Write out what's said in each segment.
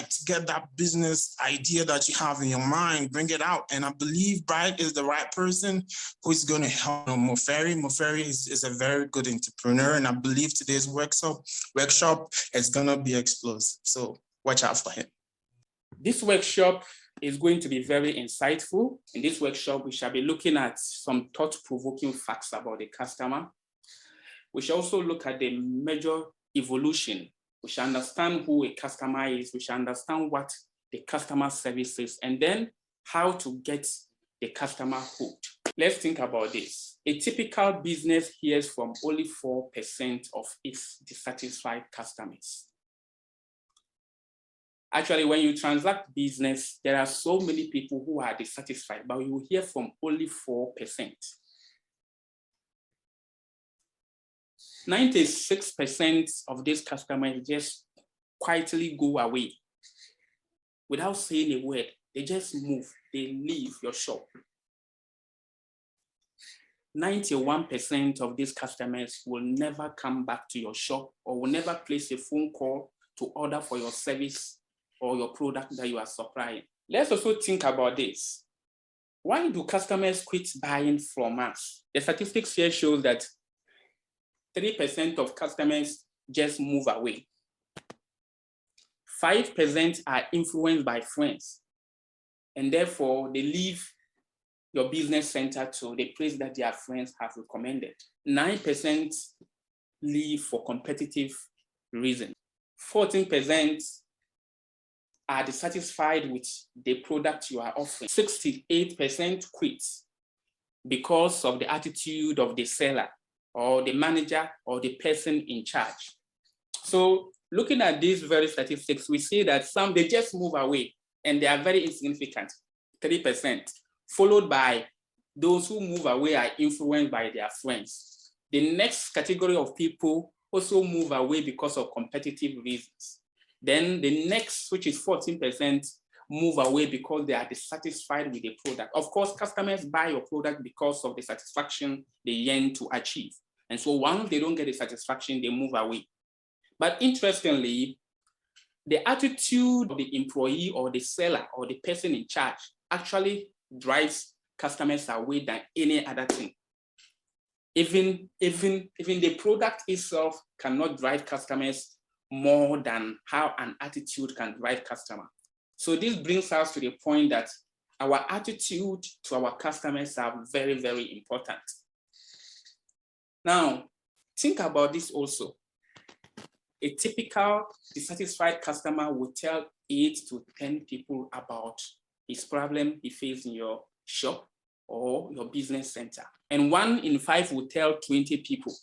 Bright, get that business idea that you have in your mind, bring it out. And I believe Bright is the right person who is going to help Moferi. Moferi is a very good entrepreneur, and I believe today's workshop is going to be explosive. So watch out for him. This workshop is going to be very insightful. In this workshop, we shall be looking at some thought-provoking facts about the customer. We shall also look at the major evolution. We shall understand who a customer is. We shall understand what the customer service is, and then how to get the customer hooked. Let's think about this. A typical business hears from only 4% of its dissatisfied customers. Actually, when you transact business, there are so many people who are dissatisfied, but you hear from only 4%. 96% of these customers just quietly go away without saying a word. They just move, they leave your shop. 91% of these customers will never come back to your shop or will never place a phone call to order for your service or your product that you are supplying. Let's also think about this. Why do customers quit buying from us? The statistics here shows that 3% of customers just move away. 5% are influenced by friends, and therefore they leave your business center to the place that their friends have recommended. 9% leave for competitive reasons. 14% are dissatisfied with the product you are offering. 68% quit because of the attitude of the seller or the manager or the person in charge. So looking at these very statistics, we see that some, they just move away and they are very insignificant, 3%, followed by those who move away are influenced by their friends. The next category of people also move away because of competitive reasons. Then the next, which is 14%, move away because they are dissatisfied with the product. Of course, customers buy your product because of the satisfaction they yearn to achieve. And so once they don't get the satisfaction, they move away. But interestingly, the attitude of the employee or the seller or the person in charge actually drives customers away than any other thing. Even the product itself cannot drive customers more than how an attitude can drive customer. So this brings us to the point that our attitude to our customers are very, very important. Now, think about this also. A typical dissatisfied customer will tell 8 to 10 people about his problem he faces in your shop or your business center. And 1 in 5 will tell 20 people.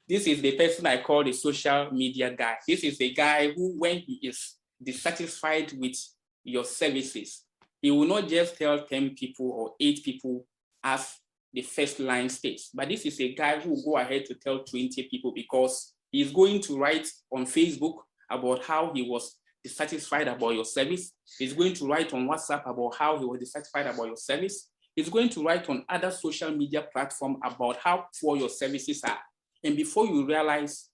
This is the person I call the social media guy. This is the guy who, when he is dissatisfied with your services, he will not just tell 10 people or 8 people as the first line states, but this is a guy who will go ahead to tell 20 people because he's going to write on Facebook about how he was dissatisfied about your service. He's going to write on WhatsApp about how he was dissatisfied about your service. He's going to write on other social media platforms about how poor your services are. And before you realize,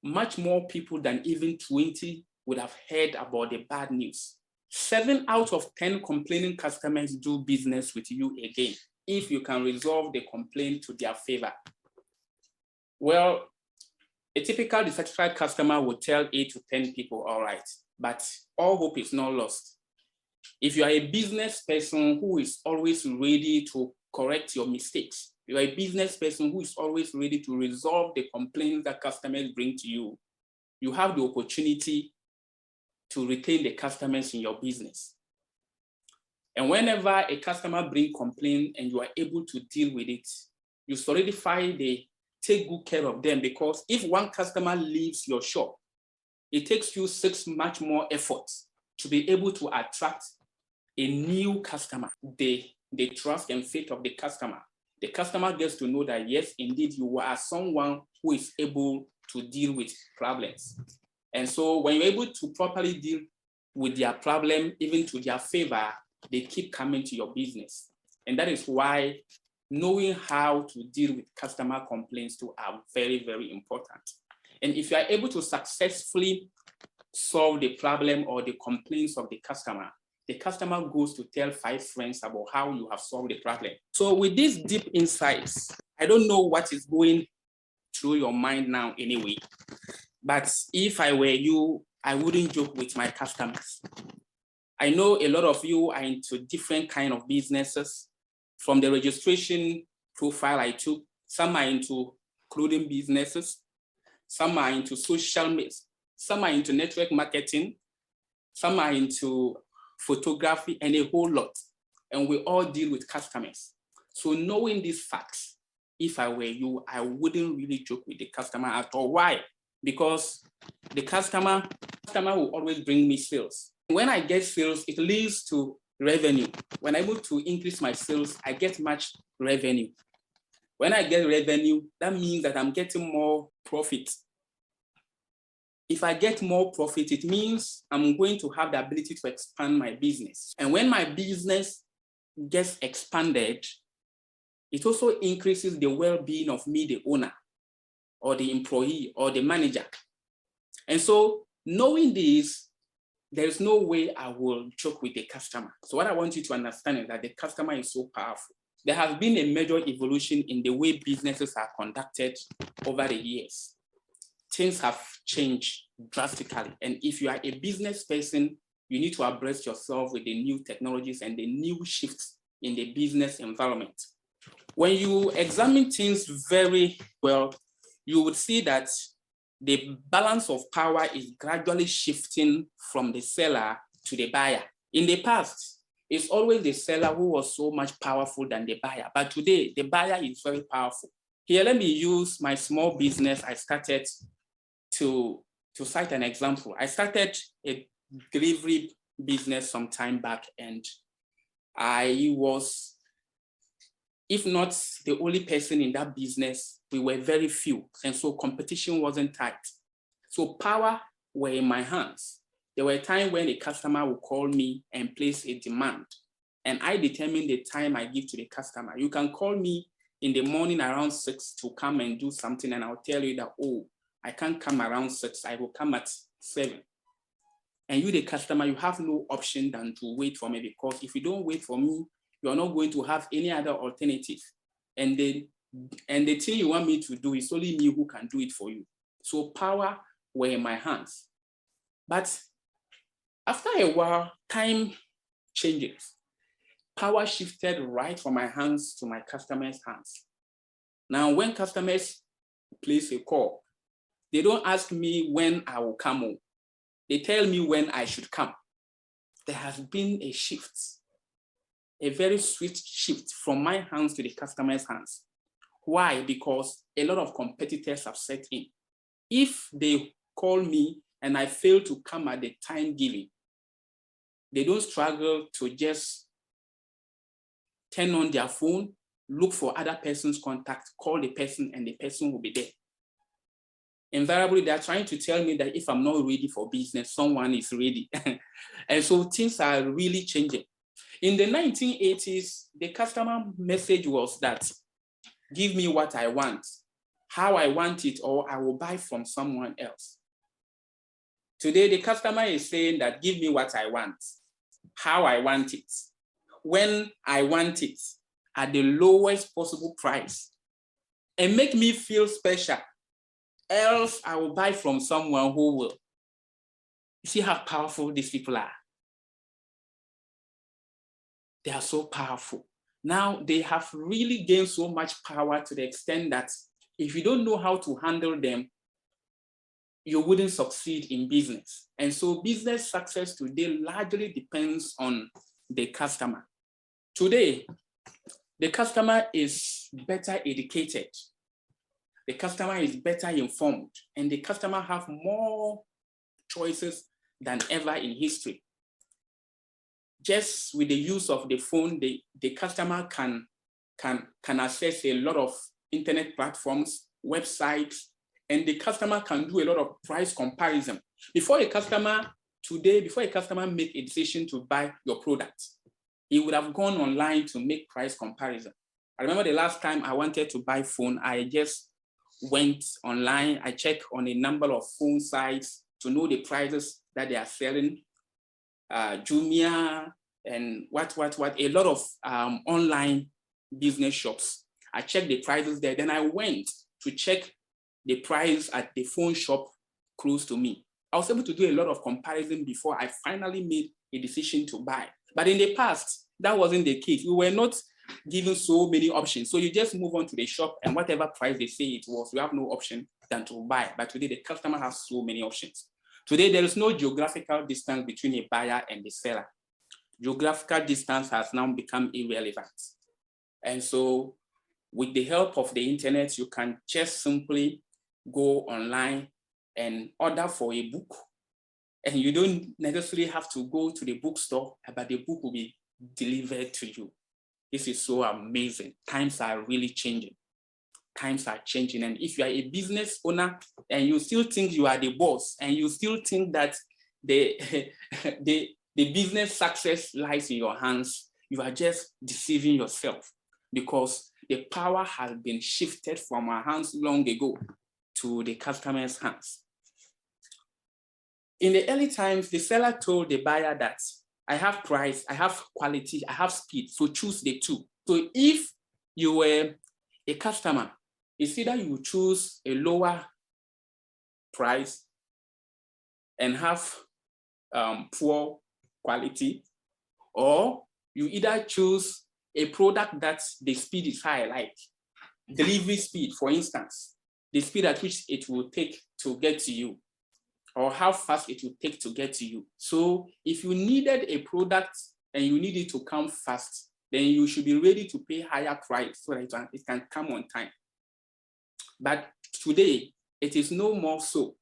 much more people than even 20 would have heard about the bad news. 7 out of 10 complaining customers do business with you again if you can resolve the complaint to their favor. Well, a typical dissatisfied customer will tell 8 to 10 people, all right, but all hope is not lost. If you are a business person who is always ready to correct your mistakes, you are a business person who is always ready to resolve the complaints that customers bring to you, you have the opportunity to retain the customers in your business. And whenever a customer brings complaint and you are able to deal with it, you solidify take good care of them, because if one customer leaves your shop, it takes you 6 much more effort to be able to attract a new customer. The trust and faith of the customer. The customer gets to know that, yes, indeed, you are someone who is able to deal with problems. And so when you're able to properly deal with their problem, even to their favor, they keep coming to your business. And that is why knowing how to deal with customer complaints too are very, very important. And if you are able to successfully solve the problem or the complaints of the customer goes to tell 5 friends about how you have solved the problem. So with these deep insights, I don't know what is going through your mind now anyway, but if I were you, I wouldn't joke with my customers. I know a lot of you are into different kind of businesses. From the registration profile I took, some are into clothing businesses, some are into social media, some are into network marketing, some are into photography, and a whole lot. And we all deal with customers. So knowing these facts, if I were you, I wouldn't really joke with the customer at all. Why? Because the customer will always bring me sales. When I get sales, it leads to revenue. When I'm able to increase my sales, I get much revenue. When I get revenue, that means that I'm getting more profit. If I get more profit, it means I'm going to have the ability to expand my business. And when my business gets expanded, it also increases the well-being of me, the owner, or the employee, or the manager. And so knowing this, there's no way I will joke with the customer. So what I want you to understand is that the customer is so powerful. There has been a major evolution in the way businesses are conducted over the years. Things have changed drastically. And if you are a business person, you need to abreast yourself with the new technologies and the new shifts in the business environment. When you examine things very well, you would see that the balance of power is gradually shifting from the seller to the buyer. In the past, it's always the seller who was so much powerful than the buyer. But today, the buyer is very powerful. Here, let me use my small business I started to cite an example. I started a delivery business some time back, and I was, if not the only person in that business, we were very few. And so competition wasn't tight. So power were in my hands. There were times when a customer would call me and place a demand, and I determine the time I give to the customer. You can call me in the morning around 6 to come and do something, and I'll tell you that, oh, I can't come around 6, I will come at 7. And you, the customer, you have no option than to wait for me, because if you don't wait for me, you are not going to have any other alternative. And the thing you want me to do is only me who can do it for you. So power were in my hands. But after a while, time changes. Power shifted right from my hands to my customers' hands. Now, when customers place a call, they don't ask me when I will come home. They tell me when I should come. There has been a shift, a very swift shift from my hands to the customer's hands. Why? Because a lot of competitors have set in. If they call me and I fail to come at the time given, they don't struggle to just turn on their phone, look for other person's contact, call the person, and the person will be there. Invariably, they're trying to tell me that if I'm not ready for business, someone is ready. And so things are really changing. In the 1980s, the customer message was that, give me what I want, how I want it, or I will buy from someone else. Today, the customer is saying that, give me what I want, how I want it, when I want it, at the lowest possible price, and make me feel special. Else I will buy from someone who will. You see how powerful these people are? They are so powerful. Now they have really gained so much power to the extent that if you don't know how to handle them, you wouldn't succeed in business. And so business success today largely depends on the customer. Today, the customer is better educated. The customer is better informed, and the customer have more choices than ever in history. Just with the use of the phone, the customer can access a lot of internet platforms, websites, and the customer can do a lot of price comparison. Before a customer make a decision to buy your product, he would have gone online to make price comparison. I remember the last time I wanted to buy phone, I just went online, I checked on a number of phone sites to know the prices that they are selling, Jumia and what, a lot of online business shops. I checked the prices there. Then I went to check the price at the phone shop close to me. I was able to do a lot of comparison before I finally made a decision to buy. But in the past, that wasn't the case. We were not given so many options. So you just move on to the shop and whatever price they say it was, you have no option than to buy. But today the customer has so many options. Today there is no geographical distance between a buyer and the seller. Geographical distance has now become irrelevant. And so with the help of the internet, you can just simply go online and order for a book. And you don't necessarily have to go to the bookstore, but the book will be delivered to you. This is so amazing. Times are really changing. Times are changing. And if you are a business owner and you still think you are the boss and you still think that the business success lies in your hands, you are just deceiving yourself, because the power has been shifted from our hands long ago to the customer's hands. In the early times, the seller told the buyer that I have price, I have quality, I have speed, so choose the two. So if you were a customer, it's either you choose a lower price and have poor quality, or you either choose a product that the speed is high, like delivery speed, for instance, the speed at which it will take to get to you, or how fast it will take to get to you. So if you needed a product and you need it to come fast, then you should be ready to pay higher price so that it can come on time. But today, it is no more so.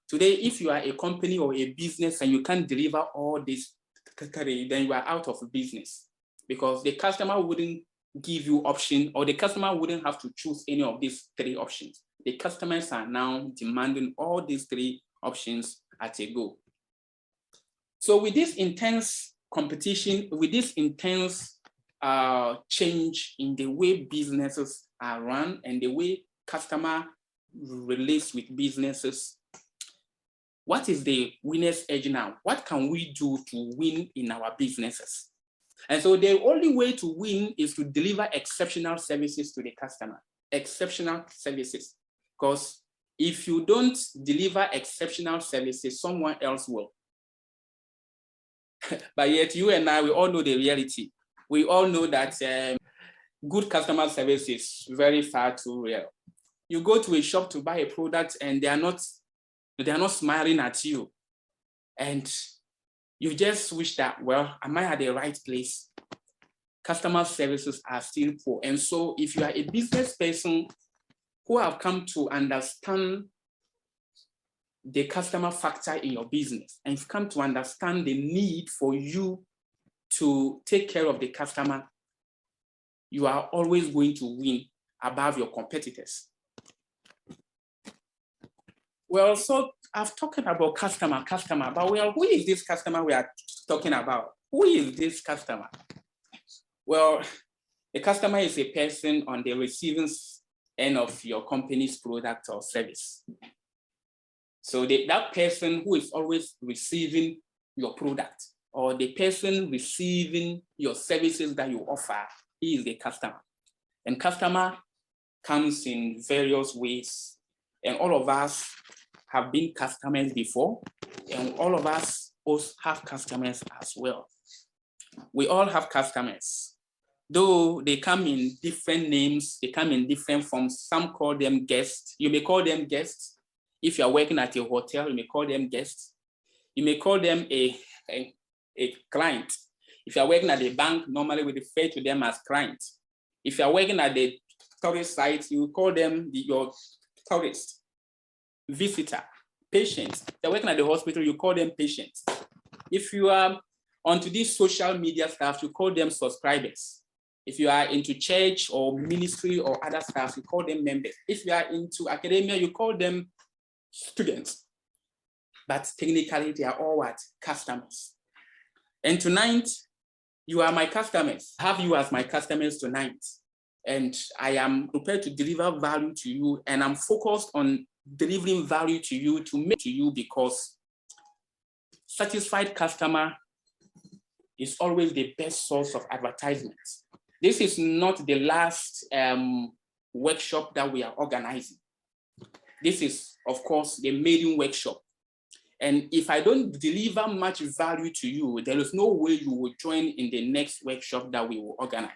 Today, if you are a company or a business and you can't deliver all this, then you are out of business, because the customer wouldn't give you option, or the customer wouldn't have to choose any of these three options. The customers are now demanding all these three options at a go. So with this intense competition, with this intense change in the way businesses are run and the way customer relates with businesses, what is the winner's edge now? What can we do to win in our businesses? And so the only way to win is to deliver exceptional services to the customer, exceptional services. Because if you don't deliver exceptional services, someone else will. But yet you and I, we all know the reality. We all know that good customer service is very far too rare. You go to a shop to buy a product and they are not smiling at you. And you just wish that, well, am I at the right place? Customer services are still poor. And so if you are a business person who have come to understand the customer factor in your business, and you've come to understand the need for you to take care of the customer, you are always going to win above your competitors. Well, so I've talked about customer, but well, who is this customer we are talking about? Who is this customer? Well, a customer is a person on the receiving end of your company's product or service. So that person who is always receiving your product, or the person receiving your services that you offer, he is the customer. And customer comes in various ways. And all of us have been customers before, and all of us also have customers as well. We all have customers, though they come in different names, they come in different forms. Some call them guests. You may call them guests. If you are working at a hotel, you may call them guests. You may call them a client. If you are working at a bank, normally we refer to them as clients. If you are working at the tourist site, you call them your tourist, visitor, patient. If you're working at the hospital, you call them patients. If you are onto this social media stuff, you call them subscribers. If you are into church or ministry or other stuff, you call them members. If you are into academia, you call them students. But technically, they are all what? Customers. And tonight, you are my customers. I have you as my customers tonight. And I am prepared to deliver value to you. And I'm focused on delivering value to you, to make to you, because satisfied customer is always the best source of advertisement. This is not the last workshop that we are organizing. This is, of course, the maiden workshop. And if I don't deliver much value to you, there is no way you will join in the next workshop that we will organize.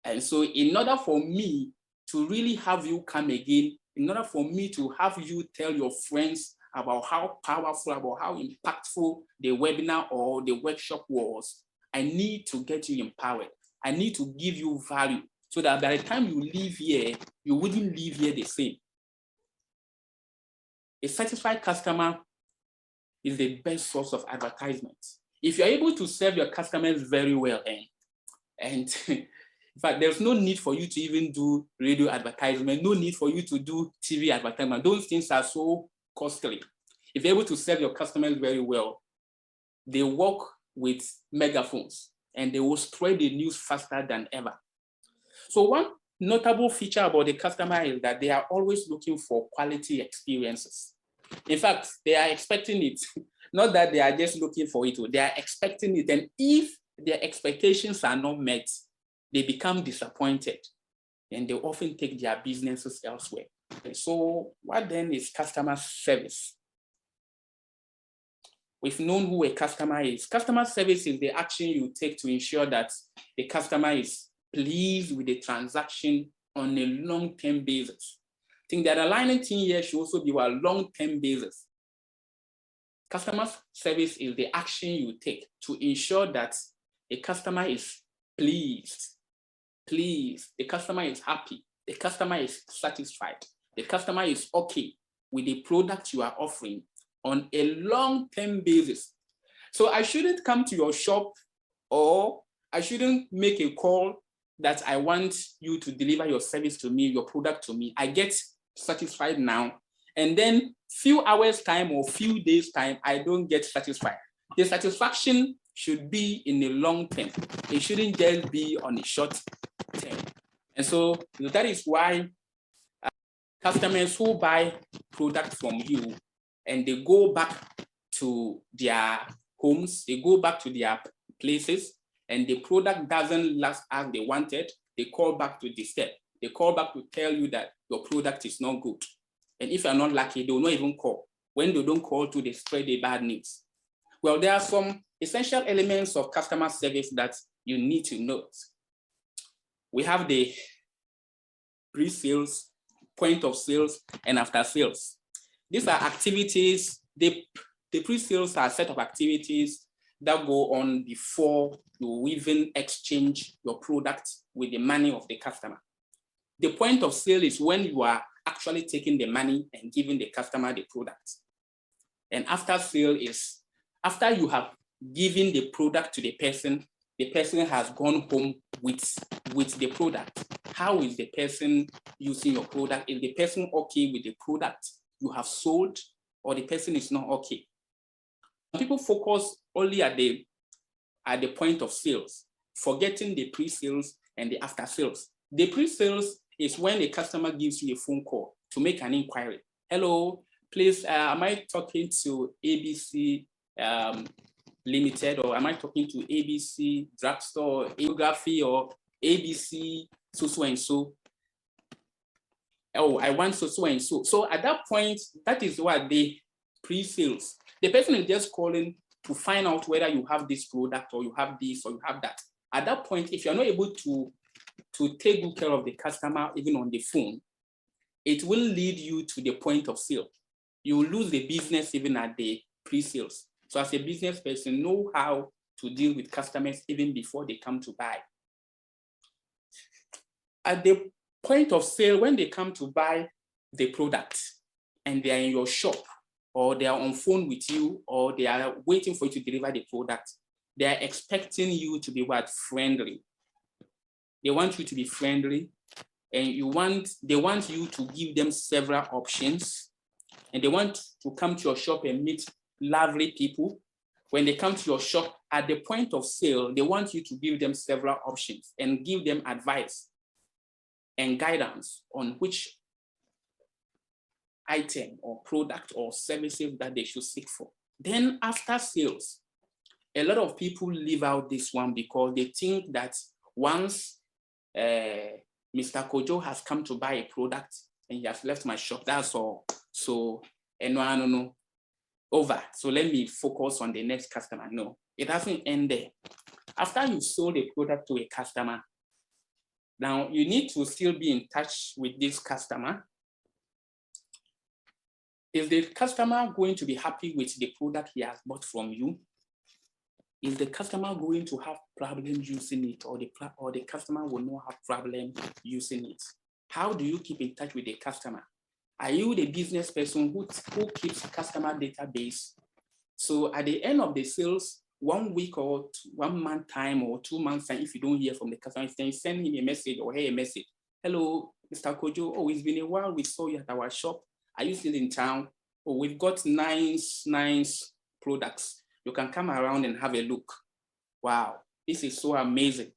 And so in order for me to really have you come again, in order for me to have you tell your friends about how powerful, about how impactful the webinar or the workshop was, I need to get you empowered. I need to give you value so that by the time you leave here, you wouldn't leave here the same. A satisfied customer is the best source of advertisement. If you're able to serve your customers very well, and in fact, there's no need for you to even do radio advertisement, no need for you to do TV advertisement. Those things are so costly. If you're able to serve your customers very well, they work with megaphones and they will spread the news faster than ever. So one notable feature about the customer is that they are always looking for quality experiences. In fact, they are expecting it. Not that they are just looking for it, they are expecting it. And if their expectations are not met, they become disappointed and they often take their businesses elsewhere. And so what then is customer service? We've known who a customer is. Customer service is the action you take to ensure that the customer is pleased with the transaction on a long-term basis. I think that aligning 10 years should also be a long-term basis. Customer service is the action you take to ensure that a customer is pleased, the customer is happy, the customer is satisfied, the customer is okay with the product you are offering on a long-term basis. So I shouldn't come to your shop, or I shouldn't make a call that I want you to deliver your service to me, your product to me. I get satisfied now, and then few hours time or few days time, I don't get satisfied. The satisfaction should be in the long term. It shouldn't just be on a short term. And so that is why customers who buy products from you and they go back to their homes, they go back to their places, and the product doesn't last as they wanted, they call back to disturb. They call back to tell you that your product is not good. And if you're not lucky, they will not even call. When they don't call to, they spread the bad news. Well, there are some essential elements of customer service that you need to note. We have the pre-sales, point of sales, and after sales. These are activities, the pre-sales are a set of activities that go on before you even exchange your product with the money of the customer. The point of sale is when you are actually taking the money and giving the customer the product. And after sale is after you have given the product to the person has gone home with the product. How is the person using your product? Is the person okay with the product you have sold, or the person is not okay? People focus only at the point of sales, forgetting the pre-sales and the after sales. The pre-sales is when the customer gives you a phone call to make an inquiry. Hello, please, am I talking to ABC Limited, or am I talking to ABC Drugstore, Geography, or ABC so and so? Oh, I want so and so. So at that point, that is what the pre-sales. The person is just calling to find out whether you have this product, or you have this, or you have that. At that point, if you're not able to take good care of the customer, even on the phone, it will lead you to the point of sale. You will lose the business even at the pre-sales. So as a business person, know how to deal with customers even before they come to buy. At the point of sale, when they come to buy the product and they are in your shop, or they are on phone with you, or they are waiting for you to deliver the product, they are expecting you to be what? Friendly. They want you to be friendly, and they want you to give them several options, and they want to come to your shop and meet lovely people. When they come to your shop at the point of sale, they want you to give them several options and give them advice and guidance on which item or product or services that they should seek for. Then after sales, a lot of people leave out this one because they think that once Mr. Kojo has come to buy a product and he has left my shop, that's all. So, no, over. So let me focus on the next customer. No, it doesn't end there. After you sold a product to a customer, now you need to still be in touch with this customer. Is the customer going to be happy with the product he has bought from you? Is the customer going to have problems using it, or the customer will not have problem using it? How do you keep in touch with the customer? Are you the business person who keeps customer database? So at the end of the sales, 1 week or 1 month time or 2 months time, if you don't hear from the customer, then send him a message or her a message. Hello, Mr. Kojo. Oh, it's been a while. We saw you at our shop. Are you still in town? Oh, we've got nice products. You can come around and have a look. Wow, this is so amazing.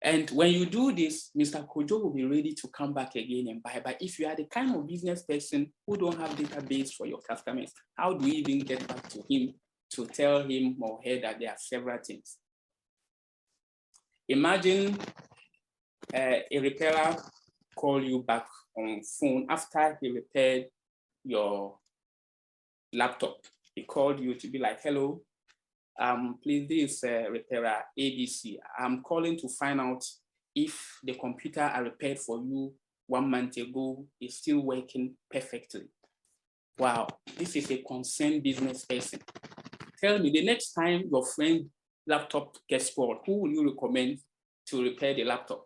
And when you do this, Mr. Kojo will be ready to come back again and buy. But if you are the kind of business person who don't have database for your customers, how do you even get back to him to tell him or her that there are several things? Imagine a repairer call you back on phone after he repaired your laptop. He called you to be like, hello, please, this repairer ABC. I'm calling to find out if the computer I repaired for you 1 month ago is still working perfectly. Wow, this is a concerned business person. Tell me, the next time your friend's laptop gets spoiled, who will you recommend to repair the laptop?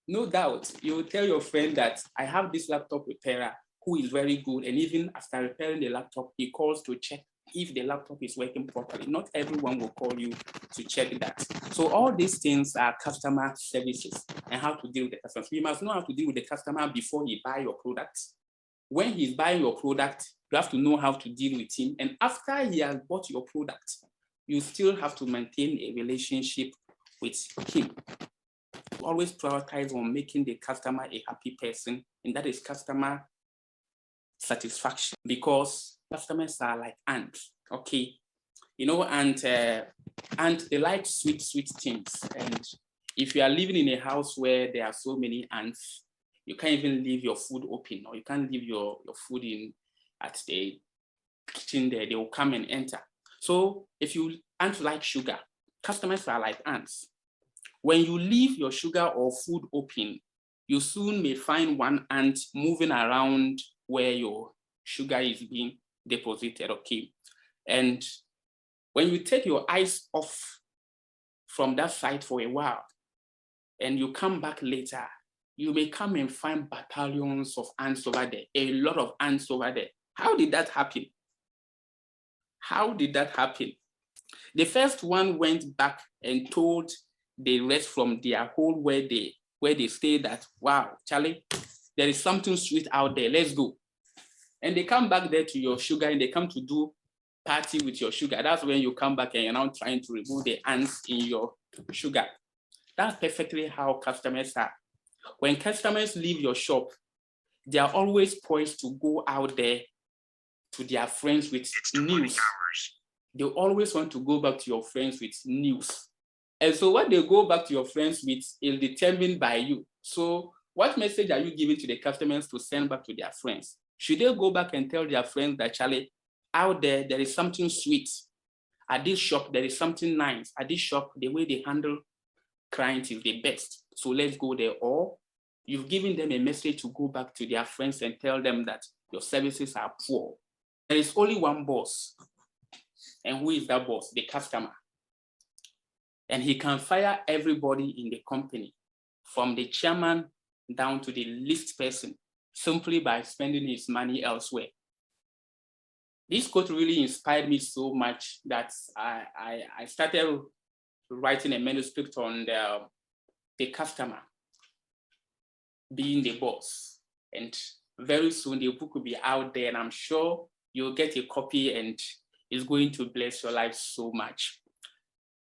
No doubt, you will tell your friend that I have this laptop repairer who is very good, and even after repairing the laptop, he calls to check if the laptop is working properly. Not everyone will call you to check that. So all these things are customer services and how to deal with the customers. You must know how to deal with the customer before he buys your product. When he's buying your product, you have to know how to deal with him. And after he has bought your product, you still have to maintain a relationship with him. Always prioritize on making the customer a happy person, and that is customer satisfaction, because customers are like ants, okay? You know, and they like sweet things. And if you are living in a house where there are so many ants, you can't even leave your food open, or you can't leave your food in at the kitchen there. They will come and enter. So if you ants like sugar, customers are like ants. When you leave your sugar or food open, you soon may find one ant moving around where your sugar is being deposited, okay? And when you take your eyes off from that site for a while and you come back later, you may come and find battalions of ants over there, a lot of ants over there. How did that happen? How did that happen? The first one went back and told the rest from their hole where they stay that, wow, Charlie, there is something sweet out there, let's go. And they come back there to your sugar and they come to do party with your sugar. That's when you come back and you're now trying to remove the ants in your sugar. That's perfectly how customers are. When customers leave your shop, they are always poised to go out there to their friends with news. They always want to go back to your friends with news. And so what they go back to your friends with is determined by you. So what message are you giving to the customers to send back to their friends? Should they go back and tell their friends that, Charlie, out there is something sweet. At this shop, there is something nice. At this shop, the way they handle clients is the best. So let's go there. Or you've given them a message to go back to their friends and tell them that your services are poor. There is only one boss. And who is that boss? The customer. And he can fire everybody in the company, from the chairman down to the least person, simply by spending his money elsewhere. This quote really inspired me so much that I started writing a manuscript on the customer being the boss. And very soon the book will be out there, and I'm sure you'll get a copy and it's going to bless your life so much.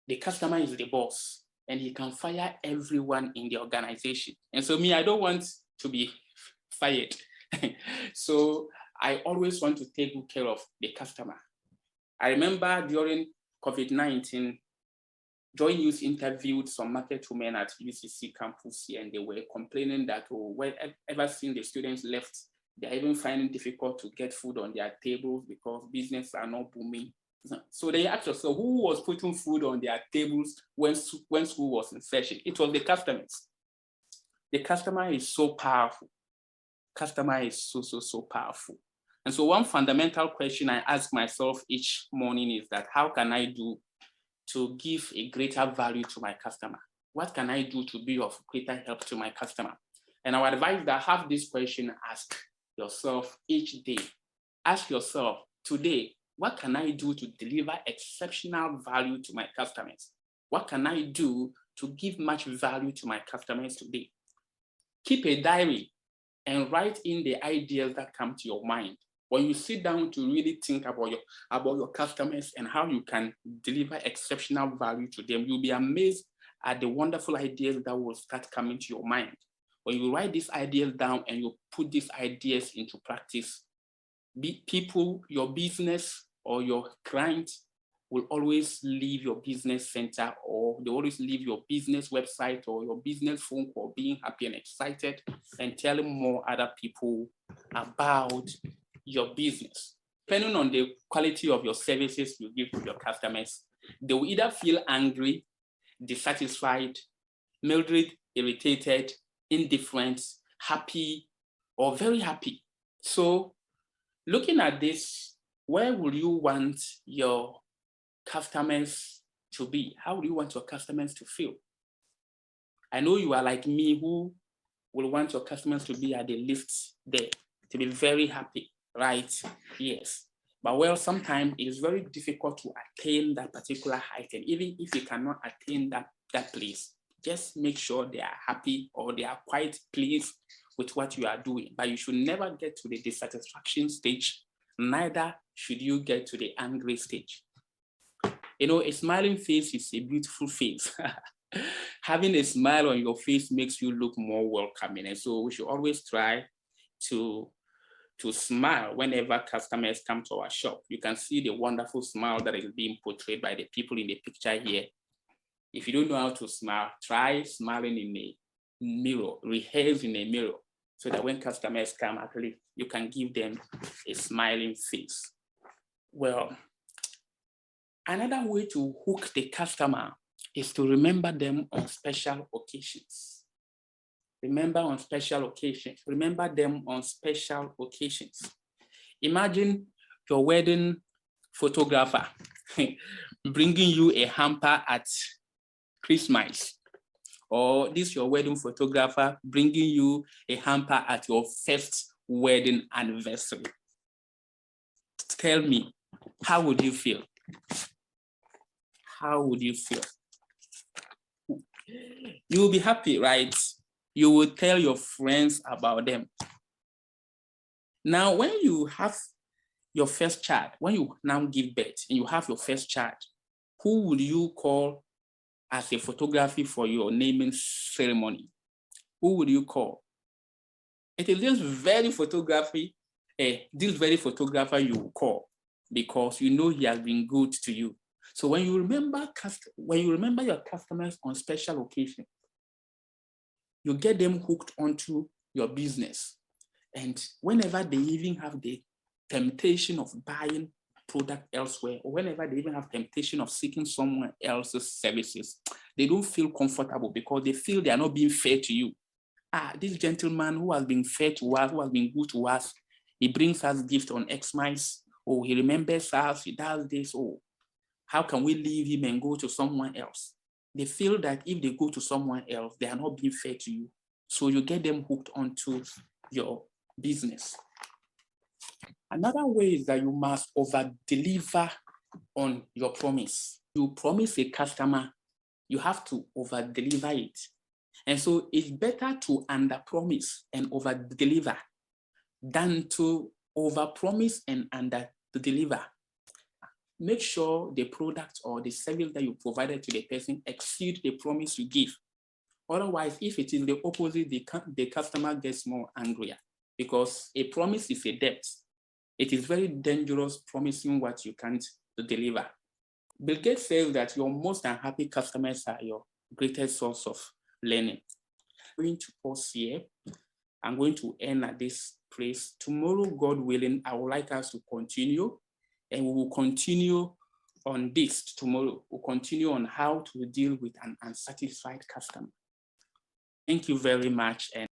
The customer is the boss, and he can fire everyone in the organization. And so me, I don't want to be fired. So I always want to take good care of the customer. I remember during COVID-19, Joy News interviewed some market women at UCC campus here, and they were complaining that, oh, ever since the students left, they're even finding it difficult to get food on their tables because business are not booming. So they asked themselves, who was putting food on their tables when school was in session? It was the customers. The customer is so powerful. Customer is so powerful. And so one fundamental question I ask myself each morning is that, how can I do to give a greater value to my customer? What can I do to be of greater help to my customer? And I would advise that have this question ask yourself each day. Ask yourself, today, what can I do to deliver exceptional value to my customers? What can I do to give much value to my customers today? Keep a diary and write in the ideas that come to your mind. When you sit down to really think about your customers and how you can deliver exceptional value to them, you'll be amazed at the wonderful ideas that will start coming to your mind. When you write these ideas down and you put these ideas into practice, people, your business or your client will always leave your business center, or they always leave your business website or your business phone call being happy and excited and telling more other people about your business. Depending on the quality of your services you give to your customers, they will either feel angry, dissatisfied, mildred, irritated, indifferent, happy, or very happy. So looking at this, where will you want your customers to be? How do you want your customers to feel? I know you are like me, who will want your customers to be at the list there, to be very happy, right? Yes. But well, sometimes it is very difficult to attain that particular height. And even if you cannot attain that place, just make sure they are happy or they are quite pleased with what you are doing. But you should never get to the dissatisfaction stage, neither should you get to the angry stage. You know, a smiling face is a beautiful face. Having a smile on your face makes you look more welcoming. And so we should always try to smile whenever customers come to our shop. You can see the wonderful smile that is being portrayed by the people in the picture here. If you don't know how to smile, try smiling in a mirror, rehearse in a mirror, so that when customers come, actually, you can give them a smiling face. Well, another way to hook the customer is to remember them on special occasions. Remember on special occasions. Remember them on special occasions. Imagine your wedding photographer bringing you a hamper at Christmas, or this your wedding photographer bringing you a hamper at your first wedding anniversary. Tell me, how would you feel? How would you feel? You will be happy, right? You will tell your friends about them. Now, when you have your first child, when you now give birth and you have your first child, who will you call as a photography for your naming ceremony? Who would you call? It is this very photographer you will call, because you know he has been good to you. So when you remember your customers on special occasions, you get them hooked onto your business. And whenever they even have the temptation of buying product elsewhere, or whenever they even have temptation of seeking someone else's services, they don't feel comfortable because they feel they are not being fair to you. This gentleman who has been fair to us, who has been good to us, he brings us gifts on Xmas, or he remembers us, he does this, or how can we leave him and go to someone else? They feel that if they go to someone else, they are not being fair to you. So you get them hooked onto your business. Another way is that you must over-deliver on your promise. You promise a customer, you have to over-deliver it. And so it's better to under-promise and over-deliver than to over-promise and under-deliver. Make sure the product or the service that you provided to the person exceed the promise you give. Otherwise, if it is the opposite, the customer gets more angrier, because a promise is a debt. It is very dangerous promising what you can't to deliver. Bill Gates says that your most unhappy customers are your greatest source of learning. I'm going to pause here. I'm going to end at this place. Tomorrow, God willing, I would like us to continue, and we will continue on this tomorrow. We'll continue on how to deal with an unsatisfied customer. Thank you very much. And